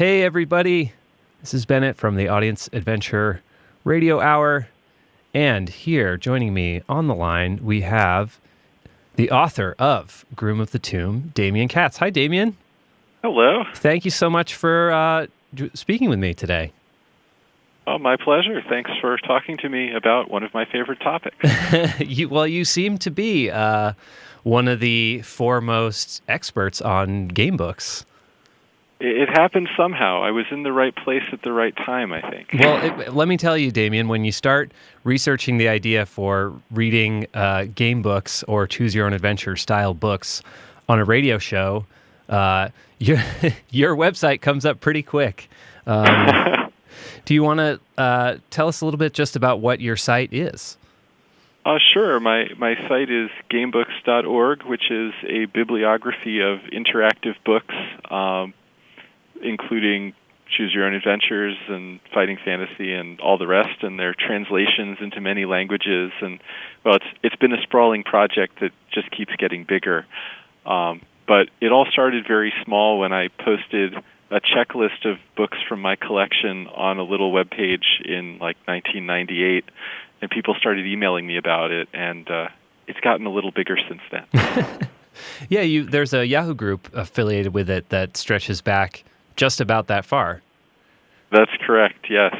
Hey, everybody. This is Bennett from the Audience Adventure Radio Hour. And here, joining me on the line, we have the author of Groom of the Tomb, Demian Katz. Hi, Demian. Hello. Thank you so much for speaking with me today. Oh, my pleasure. Thanks for talking to me about one of my favorite topics. You seem to be one of the foremost experts on game books. It happened somehow. I was in the right place at the right time, I think. Well, let me tell you, Demian, when you start researching the idea for reading game books or choose-your-own-adventure style books on a radio show, your website comes up pretty quick. Do you want to tell us a little bit just about what your site is? Sure. My site is gamebooks.org, which is a bibliography of interactive books, including Choose Your Own Adventures and Fighting Fantasy and all the rest, and their translations into many languages. And well, it's been a sprawling project that just keeps getting bigger. But it all started very small when I posted a checklist of books from my collection on a little webpage in like 1998, and people started emailing me about it, and it's gotten a little bigger since then. Yeah, there's a Yahoo group affiliated with it that stretches back just about that far. That's correct, yes.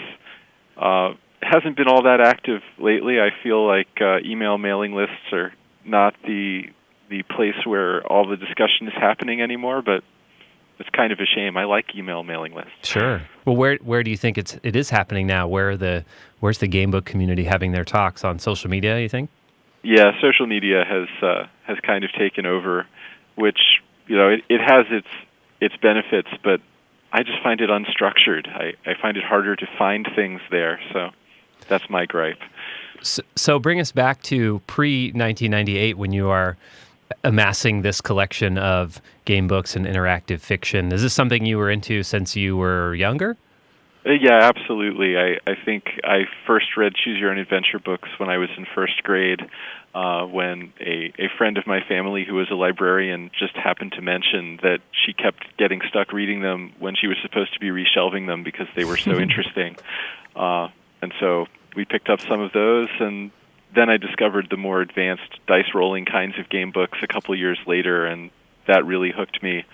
It hasn't been all that active lately. I feel like email mailing lists are not the place where all the discussion is happening anymore, but it's kind of a shame. I like email mailing lists. Sure. Well, where do you think it is happening now? Where's the game book community having their talks? On social media, you think? Yeah, social media has kind of taken over, which it has its benefits, but I just find it unstructured. I find it harder to find things there, so that's my gripe. So bring us back to pre-1998 when you are amassing this collection of game books and interactive fiction. Is this something you were into since you were younger? Yeah, absolutely. I think I first read Choose Your Own Adventure books when I was in first grade, when a friend of my family who was a librarian just happened to mention that she kept getting stuck reading them when she was supposed to be reshelving them because they were so interesting. And so we picked up some of those, and then I discovered the more advanced dice-rolling kinds of game books a couple years later, and that really hooked me.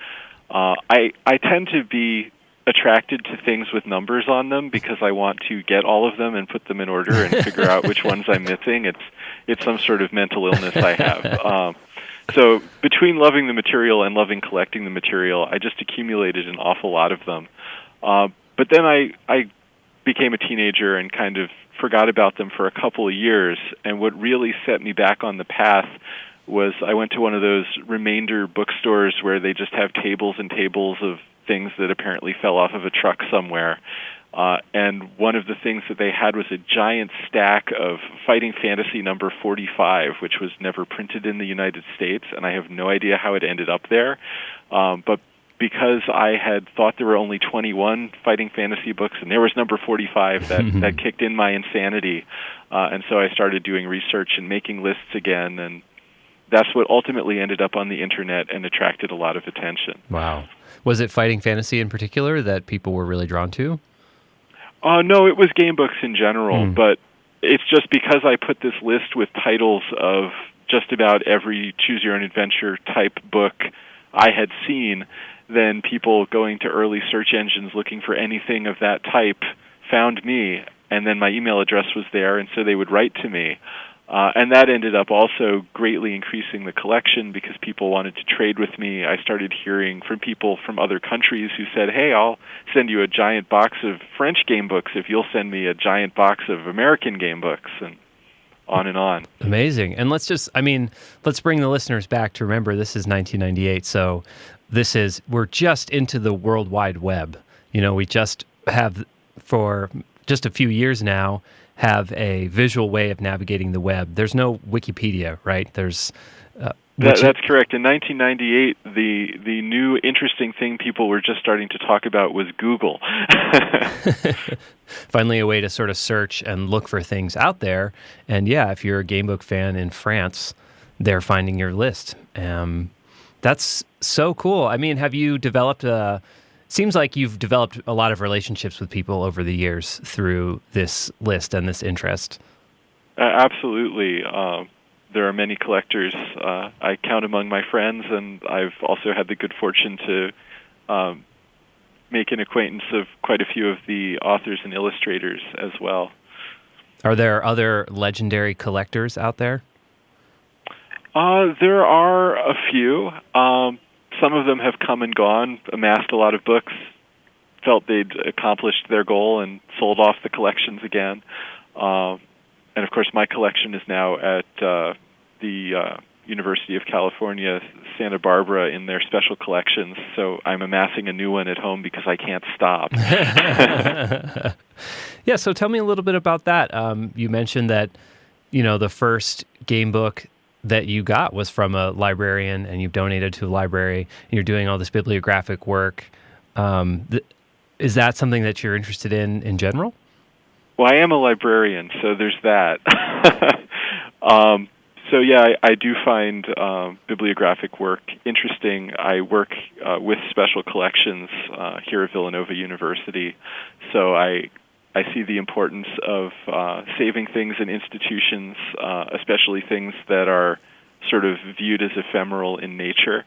I tend to be attracted to things with numbers on them because I want to get all of them and put them in order and figure out which ones I'm missing. It's some sort of mental illness I have. So between loving the material and loving collecting the material, I just accumulated an awful lot of them. But then I became a teenager and kind of forgot about them for a couple of years, and what really set me back on the path was I went to one of those remainder bookstores where they just have tables and tables of things that apparently fell off of a truck somewhere. And one of the things that they had was a giant stack of Fighting Fantasy number 45, which was never printed in the United States, and I have no idea how it ended up there. But because I had thought there were only 21 Fighting Fantasy books, and there was number 45, that kicked in my insanity. And so I started doing research and making lists again, and that's what ultimately ended up on the internet and attracted a lot of attention. Wow. Was it Fighting Fantasy in particular that people were really drawn to? No, it was game books in general, but it's just because I put this list with titles of just about every Choose Your Own Adventure type book I had seen, then people going to early search engines looking for anything of that type found me, and then my email address was there, and so they would write to me. And that ended up also greatly increasing the collection because people wanted to trade with me. I started hearing from people from other countries who said, hey, I'll send you a giant box of French game books if you'll send me a giant box of American game books, and on and on. Amazing. And let's bring the listeners back to remember this is 1998, so we're just into the World Wide Web. We just have, for just a few years now, have a visual way of navigating the web. There's no Wikipedia, right? That's correct. In 1998, the new interesting thing people were just starting to talk about was Google. Finally, a way to sort of search and look for things out there. And yeah, if you're a gamebook fan in France, they're finding your list. That's so cool. I mean, have you developed Seems like you've developed a lot of relationships with people over the years through this list and this interest. Absolutely. There are many collectors I count among my friends, and I've also had the good fortune to make an acquaintance of quite a few of the authors and illustrators as well. Are there other legendary collectors out there? There are a few. Some of them have come and gone, amassed a lot of books, felt they'd accomplished their goal, and sold off the collections again. And of course, my collection is now at the University of California, Santa Barbara, in their special collections. So I'm amassing a new one at home because I can't stop. Yeah, so tell me a little bit about that. You mentioned that, the first game book that you got was from a librarian, and you've donated to a library, and you're doing all this bibliographic work. Is that something that you're interested in general? Well, I am a librarian, so there's that. So yeah, I do find bibliographic work interesting. I work with special collections here at Villanova University, so I see the importance of saving things in institutions, especially things that are sort of viewed as ephemeral in nature.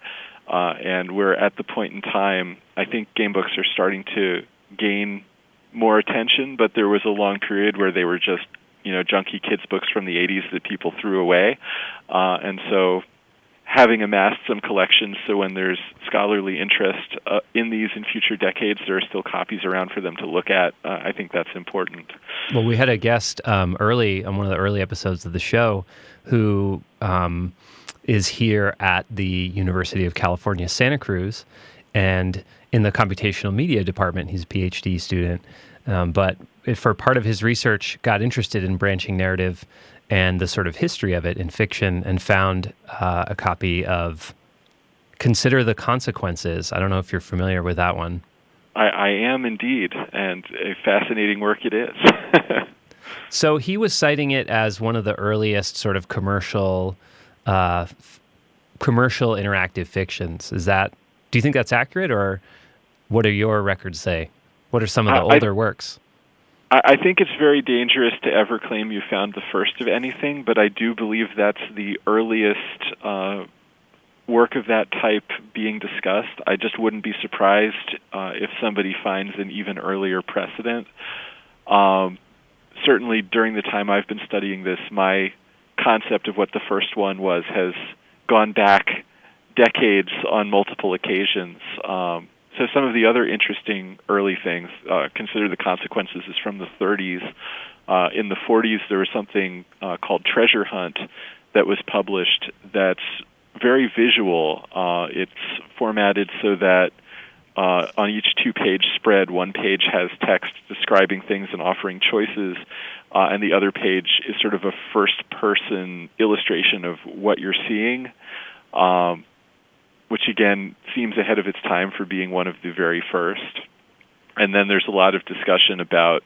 And we're at the point in time, I think game books are starting to gain more attention, but there was a long period where they were just, junky kids' books from the 80s that people threw away. And so having amassed some collections, so when there's scholarly interest in these in future decades, there are still copies around for them to look at. I think that's important. Well, we had a guest early on one of the early episodes of the show who is here at the University of California, Santa Cruz, and in the computational media department. He's a PhD student, but for part of his research got interested in branching narrative and the sort of history of it in fiction, and found a copy of Consider the Consequences. I don't know if you're familiar with that one. I am indeed, and a fascinating work it is. So he was citing it as one of the earliest sort of commercial interactive fictions. Do you think that's accurate, or what do your records say? What are some of the older works? I think it's very dangerous to ever claim you found the first of anything, but I do believe that's the earliest work of that type being discussed. I just wouldn't be surprised if somebody finds an even earlier precedent. Certainly during the time I've been studying this, my concept of what the first one was has gone back decades on multiple occasions. So some of the other interesting early things, Consider the Consequences, is from the 30s. In the 40s, there was something called Treasure Hunt that was published that's very visual. It's formatted so that on each two-page spread, one page has text describing things and offering choices, and the other page is sort of a first-person illustration of what you're seeing, which again seems ahead of its time for being one of the very first. And then there's a lot of discussion about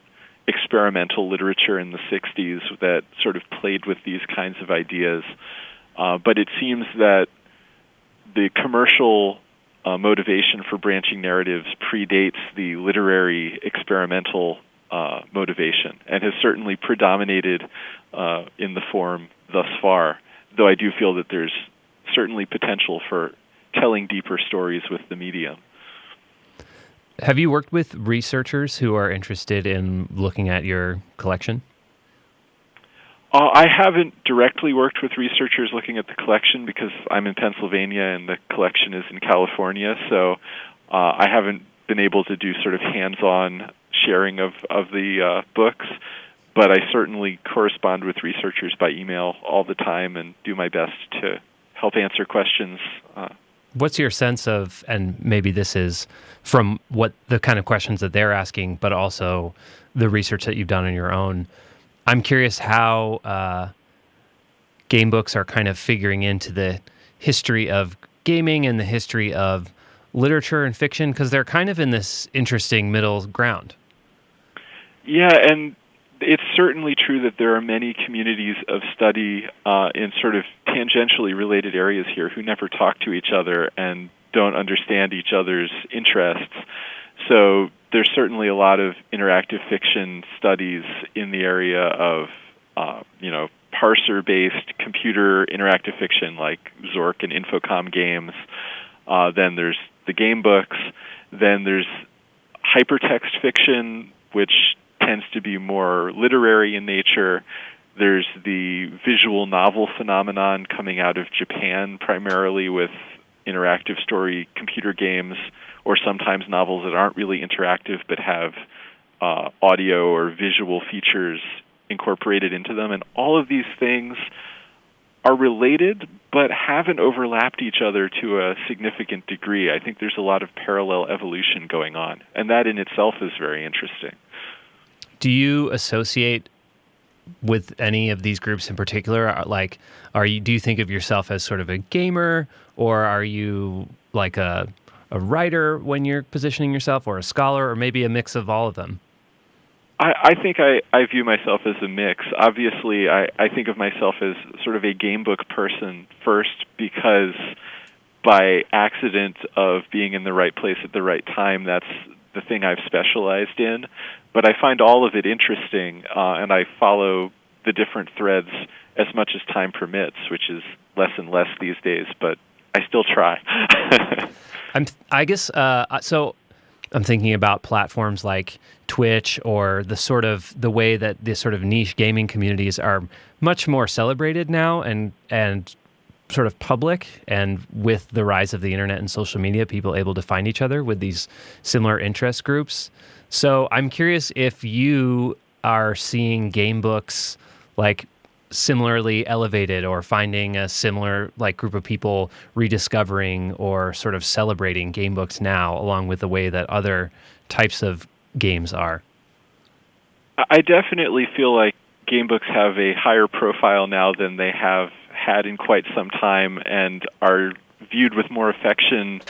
experimental literature in the 60s that sort of played with these kinds of ideas. But it seems that the commercial motivation for branching narratives predates the literary experimental motivation, and has certainly predominated in the form thus far, though I do feel that there's certainly potential for telling deeper stories with the medium. Have you worked with researchers who are interested in looking at your collection? I haven't directly worked with researchers looking at the collection because I'm in Pennsylvania and the collection is in California, so I haven't been able to do sort of hands-on sharing of the books, but I certainly correspond with researchers by email all the time and do my best to help answer questions. What's your sense of, and maybe this is from what the kind of questions that they're asking, but also the research that you've done on your own, I'm curious how game books are kind of figuring into the history of gaming and the history of literature and fiction, because they're kind of in this interesting middle ground. Yeah, and it's certainly true that there are many communities of study in sort of tangentially related areas here who never talk to each other and don't understand each other's interests. So there's certainly a lot of interactive fiction studies in the area of, parser-based computer interactive fiction like Zork and Infocom games. Then there's the game books. Then there's hypertext fiction, which tends to be more literary in nature. There's the visual novel phenomenon coming out of Japan, primarily with interactive story computer games, or sometimes novels that aren't really interactive but have audio or visual features incorporated into them. And all of these things are related but haven't overlapped each other to a significant degree. I think there's a lot of parallel evolution going on, and that in itself is very interesting. Do you associate with any of these groups in particular? Like, do you think of yourself as sort of a gamer, or are you like a writer when you're positioning yourself, or a scholar, or maybe a mix of all of them? I think I view myself as a mix. Obviously, I think of myself as sort of a game book person first, because by accident of being in the right place at the right time, that's the thing I've specialized in. But I find all of it interesting, and I follow the different threads as much as time permits, which is less and less these days, but I still try. So I'm thinking about platforms like Twitch, or the way that this sort of niche gaming communities are much more celebrated now and sort of public, and with the rise of the internet and social media, people able to find each other with these similar interest groups. So I'm curious if you are seeing game books like similarly elevated, or finding a similar like group of people rediscovering or sort of celebrating game books now, along with the way that other types of games are. I definitely feel like game books have a higher profile now than they have had in quite some time, and are viewed with more affection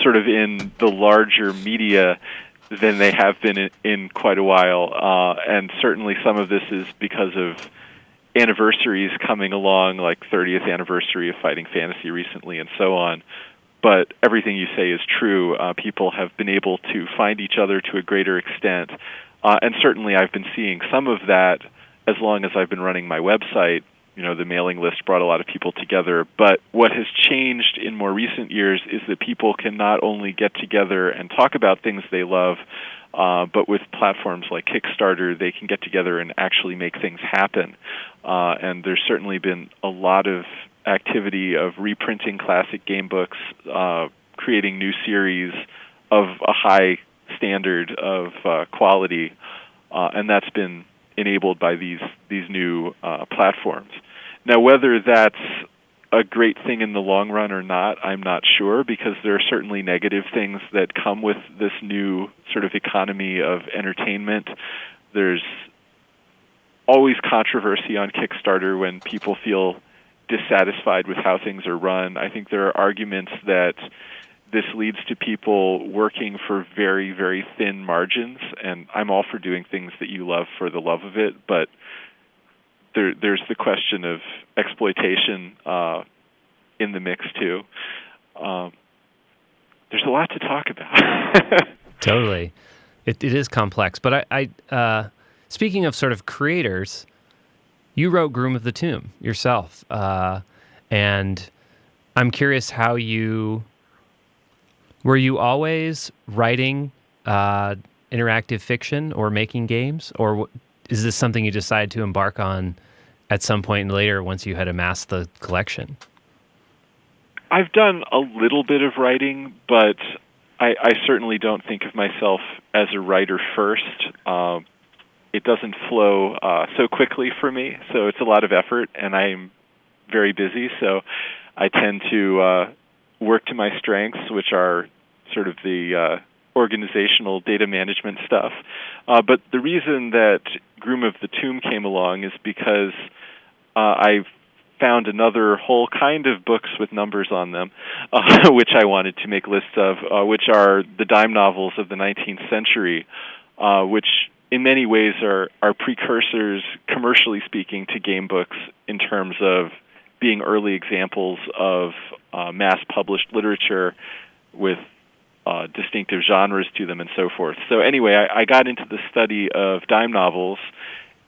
sort of in the larger media than they have been in quite a while. And certainly some of this is because of anniversaries coming along, like 30th anniversary of Fighting Fantasy recently and so on. But everything you say is true. People have been able to find each other to a greater extent. And certainly I've been seeing some of that as long as I've been running my website. The mailing list brought a lot of people together. But what has changed in more recent years is that people can not only get together and talk about things they love, but with platforms like Kickstarter, they can get together and actually make things happen. And there's certainly been a lot of activity of reprinting classic game books, creating new series of a high standard of quality, and that's been enabled by these new platforms. Now, whether that's a great thing in the long run or not, I'm not sure, because there are certainly negative things that come with this new sort of economy of entertainment. There's always controversy on Kickstarter when people feel dissatisfied with how things are run. I think there are arguments that this leads to people working for very, very thin margins, and I'm all for doing things that you love for the love of it, but there's the question of exploitation in the mix too. There's a lot to talk about. Totally. It is complex, but I speaking of sort of creators, you wrote Groom of the Tomb yourself, and I'm curious how were you always writing interactive fiction or making games, or is this something you decided to embark on at some point later once you had amassed the collection? I've done a little bit of writing, but I certainly don't think of myself as a writer first. It doesn't flow so quickly for me, so it's a lot of effort, and I'm very busy, so I tend to work to my strengths, which are sort of the organizational data management stuff. But the reason that Groom of the Tomb came along is because I found another whole kind of books with numbers on them, which I wanted to make lists of, which are the dime novels of the 19th century, which in many ways are precursors, commercially speaking, to game books in terms of being early examples of mass-published literature with distinctive genres to them and so forth. So anyway, I got into the study of dime novels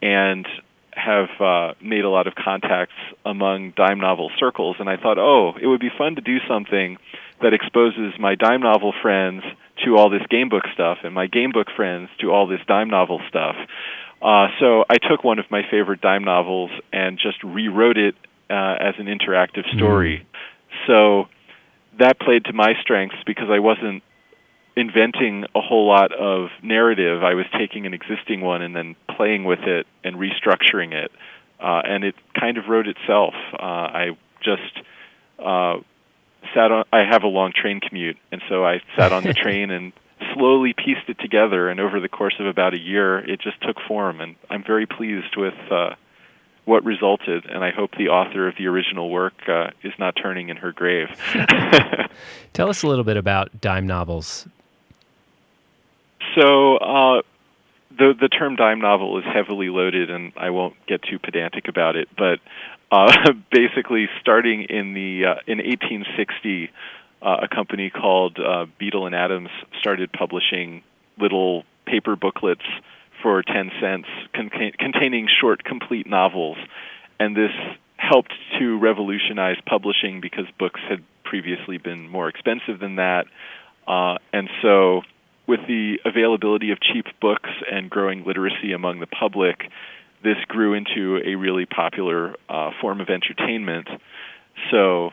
and have made a lot of contacts among dime novel circles, and I thought, it would be fun to do something that exposes my dime novel friends to all this gamebook stuff and my gamebook friends to all this dime novel stuff. So I took one of my favorite dime novels and just rewrote it as an interactive story. So that played to my strengths because I wasn't inventing a whole lot of narrative. I was taking an existing one and then playing with it and restructuring it, and it kind of wrote itself. I just sat on. I have a long train commute, and so I sat on the train and slowly pieced it together. And over the course of about a year, it just took form. And I'm very pleased with what resulted. And I hope the author of the original work is not turning in her grave. Tell us a little bit about dime novels. So the term dime novel is heavily loaded, and I won't get too pedantic about it. But basically, starting in 1860, a company called Beadle and Adams started publishing little paper booklets for 10 cents containing short, complete novels. And this helped to revolutionize publishing because books had previously been more expensive than that. And so with the availability of cheap books and growing literacy among the public, this grew into a really popular form of entertainment. So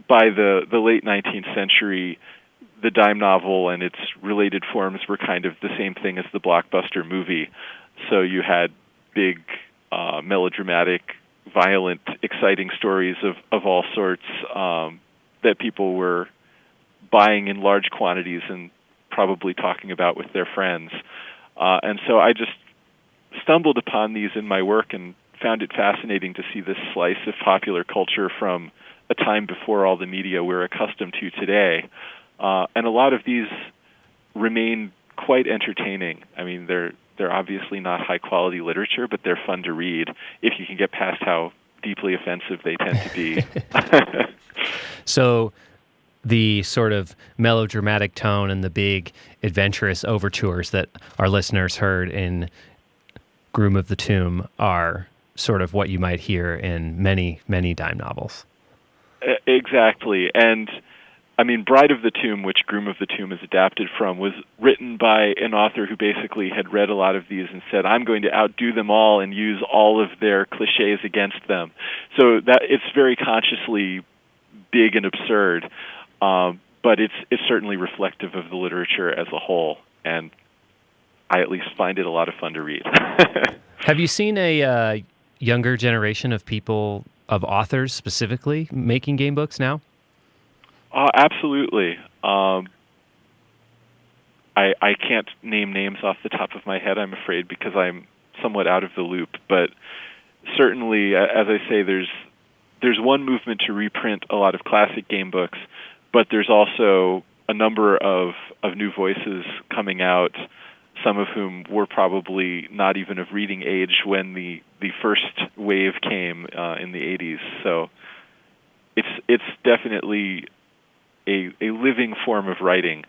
by the late 19th century, the dime novel and its related forms were kind of the same thing as the blockbuster movie. So you had big, melodramatic, violent, exciting stories of all sorts that people were buying in large quantities and probably talking about with their friends. And so I just stumbled upon these in my work and found it fascinating to see this slice of popular culture from a time before all the media we're accustomed to today. And a lot of these remain quite entertaining. I mean, they're obviously not high-quality literature, but they're fun to read if you can get past how deeply offensive they tend to be. So the sort of melodramatic tone and the big adventurous overtures that our listeners heard in Groom of the Tomb are sort of what you might hear in many, many dime novels. Exactly. And I mean, Bride of the Tomb, which Groom of the Tomb is adapted from, was written by an author who basically had read a lot of these and said, I'm going to outdo them all and use all of their cliches against them. So that it's very consciously big and absurd, but it's certainly reflective of the literature as a whole, and I at least find it a lot of fun to read. Have you seen a younger generation of people, of authors specifically, making game books now? Absolutely. I can't name names off the top of my head, I'm afraid, because I'm somewhat out of the loop. But certainly, as I say, there's one movement to reprint a lot of classic game books, but there's also a number of new voices coming out, some of whom were probably not even of reading age when the first wave came in the 80s. So it's definitely a living form of writing,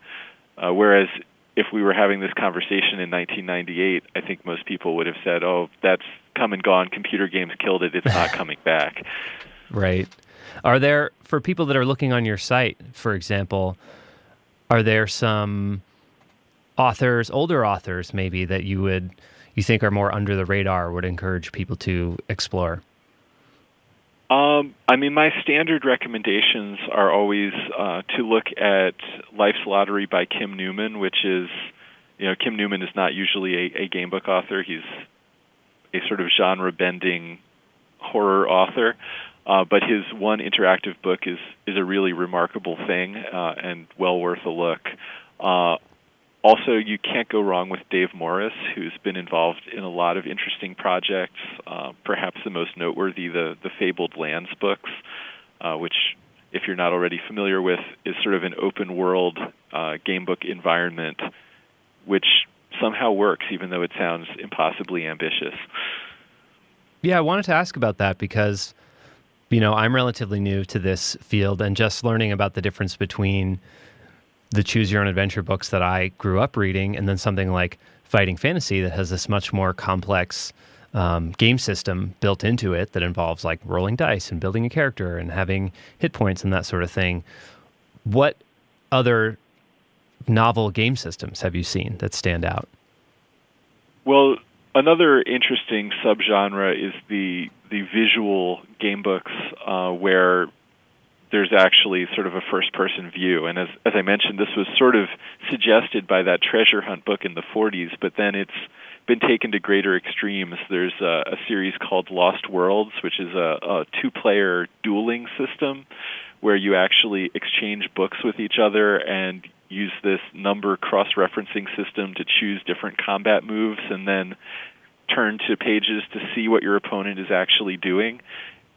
whereas if we were having this conversation in 1998, I think most people would have said, oh, that's come and gone, computer games killed it, it's not coming back. Right. Are there, for people that are looking on your site, for example, are there some authors, older authors maybe, that you think are more under the radar, would encourage people to explore? I mean, my standard recommendations are always to look at Life's Lottery by Kim Newman, which is, Kim Newman is not usually a game book author. He's a sort of genre-bending horror author, but his one interactive book is a really remarkable thing and well worth a look. Also, you can't go wrong with Dave Morris, who's been involved in a lot of interesting projects, perhaps the most noteworthy, the Fabled Lands books, which, if you're not already familiar with, is sort of an open-world game book environment, which somehow works, even though it sounds impossibly ambitious. Yeah, I wanted to ask about that because, I'm relatively new to this field, and just learning about the difference between the choose your own adventure books that I grew up reading, and then something like Fighting Fantasy that has this much more complex game system built into it that involves like rolling dice and building a character and having hit points and that sort of thing. What other novel game systems have you seen that stand out? Well, another interesting subgenre is the visual game books, where there's actually sort of a first-person view. And as I mentioned, this was sort of suggested by that treasure hunt book in the 40s, but then it's been taken to greater extremes. There's a series called Lost Worlds, which is a two-player dueling system where you actually exchange books with each other and use this number cross-referencing system to choose different combat moves and then turn to pages to see what your opponent is actually doing.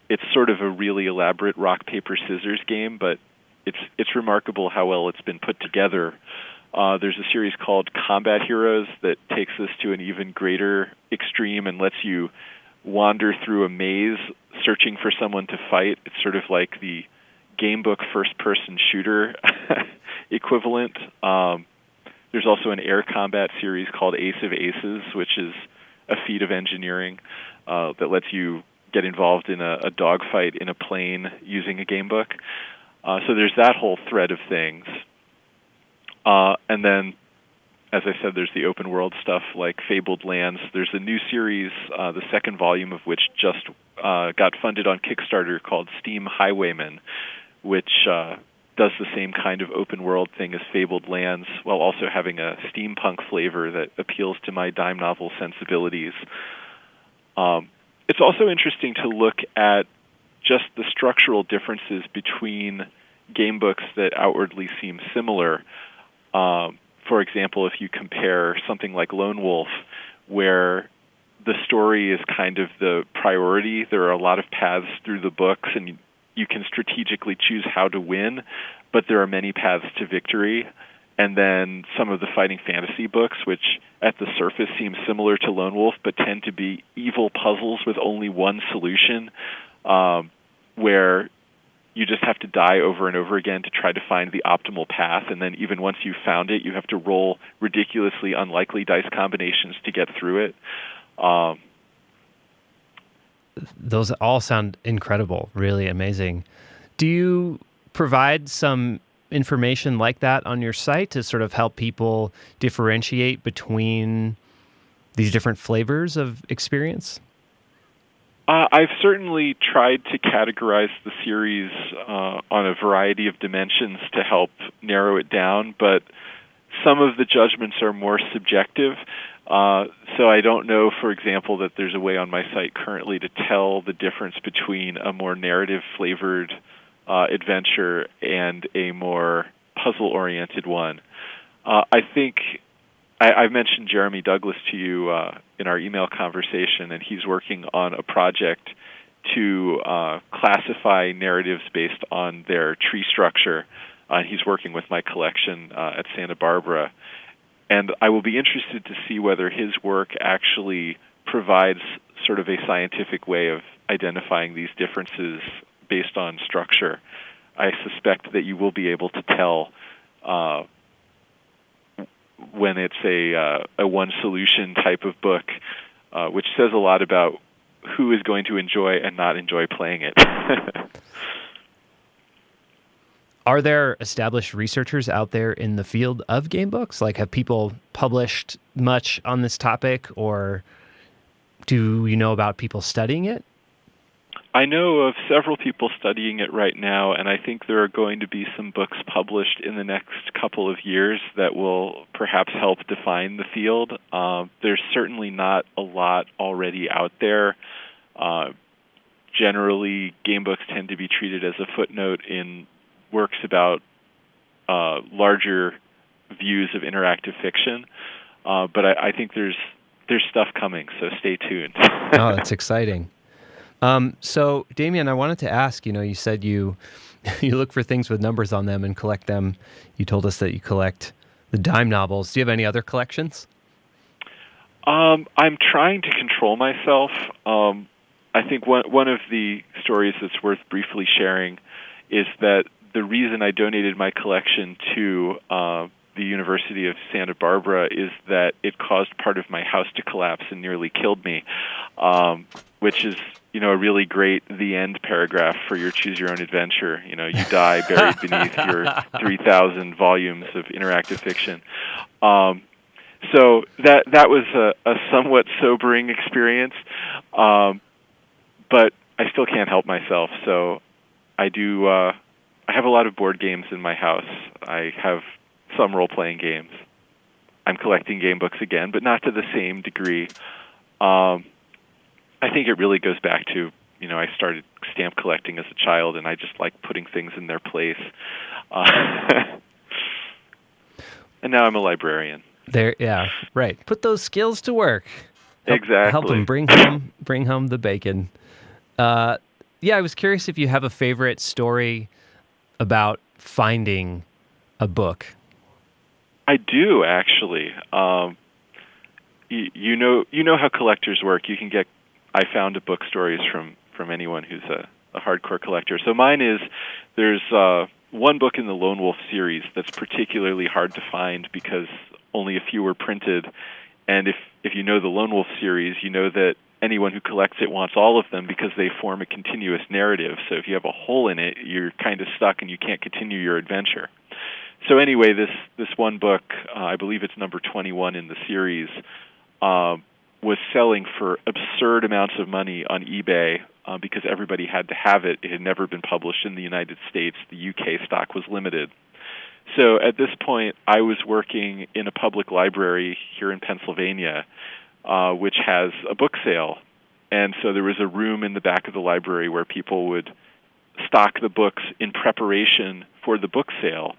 It's sort of a really elaborate rock, paper, scissors game, but it's remarkable how well it's been put together. There's a series called Combat Heroes that takes this to an even greater extreme and lets you wander through a maze searching for someone to fight. It's sort of like the gamebook first-person shooter equivalent. There's also an air combat series called Ace of Aces, which is a feat of engineering that lets you get involved in a dogfight in a plane using a gamebook. So there's that whole thread of things. And then, as I said, there's the open world stuff like Fabled Lands. There's a new series, the second volume of which just got funded on Kickstarter called Steam Higwayman, which does the same kind of open world thing as Fabled Lands while also having a steampunk flavor that appeals to my dime novel sensibilities. It's also interesting to look at just the structural differences between game books that outwardly seem similar. For example, if you compare something like Lone Wolf, where the story is kind of the priority, there are a lot of paths through the books, and you can strategically choose how to win, but there are many paths to victory. And then some of the fighting fantasy books, which at the surface seem similar to Lone Wolf, but tend to be evil puzzles with only one solution, where you just have to die over and over again to try to find the optimal path. And then even once you've found it, you have to roll ridiculously unlikely dice combinations to get through it. Those all sound incredible, really amazing. Do you provide some information like that on your site to sort of help people differentiate between these different flavors of experience? I've certainly tried to categorize the series on a variety of dimensions to help narrow it down, but some of the judgments are more subjective. So I don't know, for example, that there's a way on my site currently to tell the difference between a more narrative-flavored adventure and a more puzzle-oriented one. I think I've mentioned Jeremy Douglas to you in our email conversation, and he's working on a project to classify narratives based on their tree structure. He's working with my collection at Santa Barbara. And I will be interested to see whether his work actually provides sort of a scientific way of identifying these differences based on structure. I suspect that you will be able to tell when it's a one-solution type of book, which says a lot about who is going to enjoy and not enjoy playing it. Are there established researchers out there in the field of game books? Like, have people published much on this topic, or do you know about people studying it? I know of several people studying it right now, and I think there are going to be some books published in the next couple of years that will perhaps help define the field. There's certainly not a lot already out there. Generally, game books tend to be treated as a footnote in works about larger views of interactive fiction. But I think there's stuff coming, so stay tuned. Oh, that's exciting. So, Demian, I wanted to ask, you said you look for things with numbers on them and collect them. You told us that you collect the dime novels. Do you have any other collections? I'm trying to control myself. I think one of the stories that's worth briefly sharing is that the reason I donated my collection to the University of Santa Barbara is that it caused part of my house to collapse and nearly killed me, which is, a really great the end paragraph for your Choose Your Own Adventure. You die buried beneath your 3,000 volumes of interactive fiction. So that was a somewhat sobering experience, but I still can't help myself. So I do. I have a lot of board games in my house. I have some role-playing games. I'm collecting game books again, but not to the same degree. I think it really goes back to, I started stamp collecting as a child, and I just like putting things in their place. And now I'm a librarian. Yeah, right. Put those skills to work. Exactly. Help them bring home the bacon. I was curious if you have a favorite story about finding a book. I do, actually. You know how collectors work. You can get I found a book stories from anyone who's a hardcore collector. So mine is, there's one book in the Lone Wolf series that's particularly hard to find because only a few were printed. And if you know the Lone Wolf series, you know that anyone who collects it wants all of them because they form a continuous narrative. So if you have a hole in it, you're kind of stuck and you can't continue your adventure. So anyway, this one book, I believe it's number 21 in the series, was selling for absurd amounts of money on eBay because everybody had to have it. It had never been published in the United States. The UK stock was limited. So at this point, I was working in a public library here in Pennsylvania, which has a book sale. And so there was a room in the back of the library where people would stock the books in preparation for the book sale.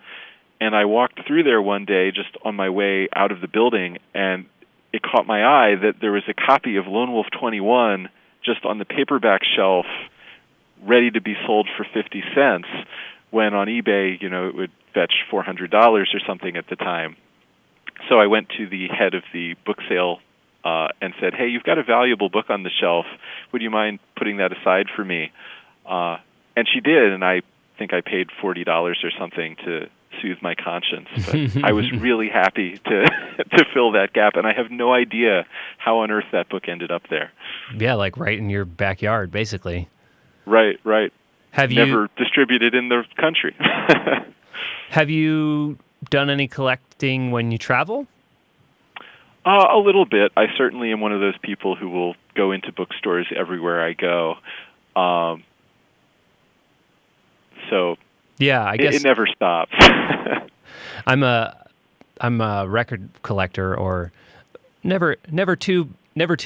And I walked through there one day just on my way out of the building, and it caught my eye that there was a copy of Lone Wolf 21 just on the paperback shelf ready to be sold for 50 cents, when on eBay, it would fetch $400 or something at the time. So I went to the head of the book sale and said, "Hey, you've got a valuable book on the shelf. Would you mind putting that aside for me?" And she did, and I think I paid $40 or something to soothe my conscience. But I was really happy to fill that gap, and I have no idea how on earth that book ended up there. Yeah, like right in your backyard, basically. Right. Have you never distributed in the country? Have you done any collecting when you travel? A little bit. I certainly am one of those people who will go into bookstores everywhere I go. So yeah, I guess it never stops. I'm a record collector, or never too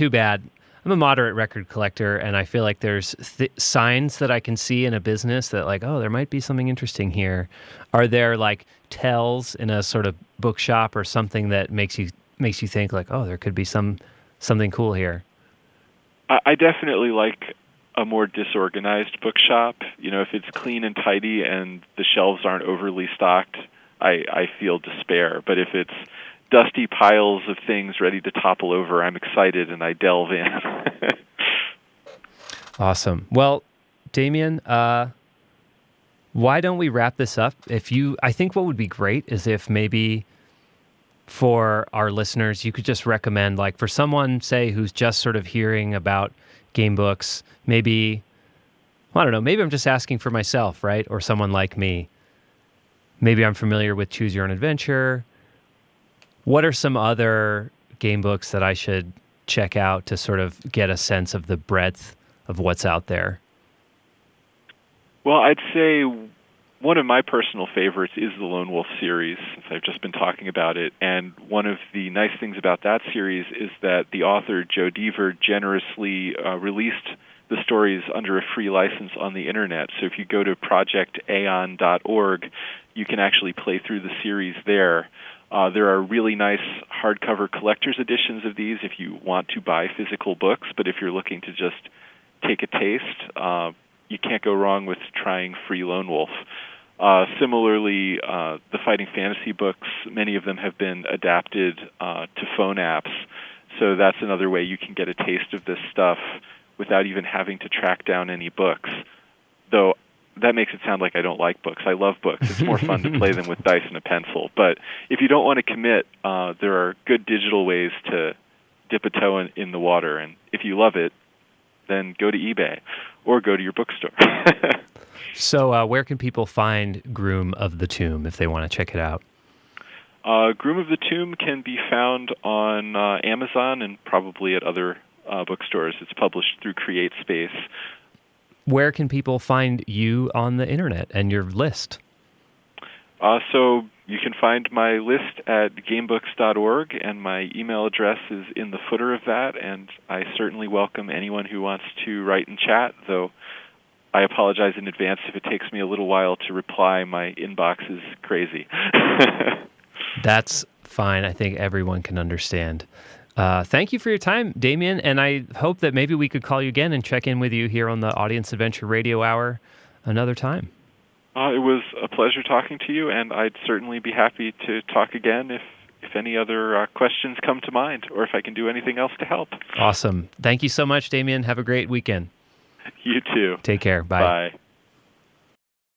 bad. I'm a moderate record collector, and I feel like there's signs that I can see in a business that, like, oh, there might be something interesting here. Are there like tells in a sort of bookshop or something that makes you think like, oh, there could be something cool here? I definitely like a more disorganized bookshop. If it's clean and tidy and the shelves aren't overly stocked, I feel despair. But if it's dusty piles of things ready to topple over, I'm excited and I delve in. Awesome. Well, Demian, why don't we wrap this up? I think what would be great is if maybe for our listeners, you could just recommend, like, for someone, say, who's just sort of hearing about game books, maybe, I don't know, maybe I'm just asking for myself, right? Or someone like me. Maybe I'm familiar with Choose Your Own Adventure. What are some other game books that I should check out to sort of get a sense of the breadth of what's out there? Well, I'd say one of my personal favorites is the Lone Wolf series, since I've just been talking about it. And one of the nice things about that series is that the author, Joe Deaver, generously released the stories under a free license on the internet. So if you go to projectaeon.org, you can actually play through the series there. There are really nice hardcover collector's editions of these if you want to buy physical books, but if you're looking to just take a taste, you can't go wrong with trying free Lone Wolf. Similarly, the fighting fantasy books, many of them have been adapted to phone apps, so that's another way you can get a taste of this stuff without even having to track down any books. Though that makes it sound like I don't like books. I love books. It's more fun to play them with dice and a pencil. But if you don't want to commit, there are good digital ways to dip a toe in the water. And if you love it, then go to eBay or go to your bookstore. So where can people find Groom of the Tomb if they want to check it out? Groom of the Tomb can be found on Amazon and probably at other bookstores. It's published through CreateSpace. Where can people find you on the internet and your list? So you can find my list at gamebooks.org, and my email address is in the footer of that, and I certainly welcome anyone who wants to write and chat, though I apologize in advance if it takes me a little while to reply. My inbox is crazy. That's fine. I think everyone can understand. Thank you for your time, Demian, and I hope that maybe we could call you again and check in with you here on the Audience Adventure Radio Hour another time. It was a pleasure talking to you, and I'd certainly be happy to talk again if any other questions come to mind, or if I can do anything else to help. Awesome. Thank you so much, Demian. Have a great weekend. You too. Take care. Bye. Bye.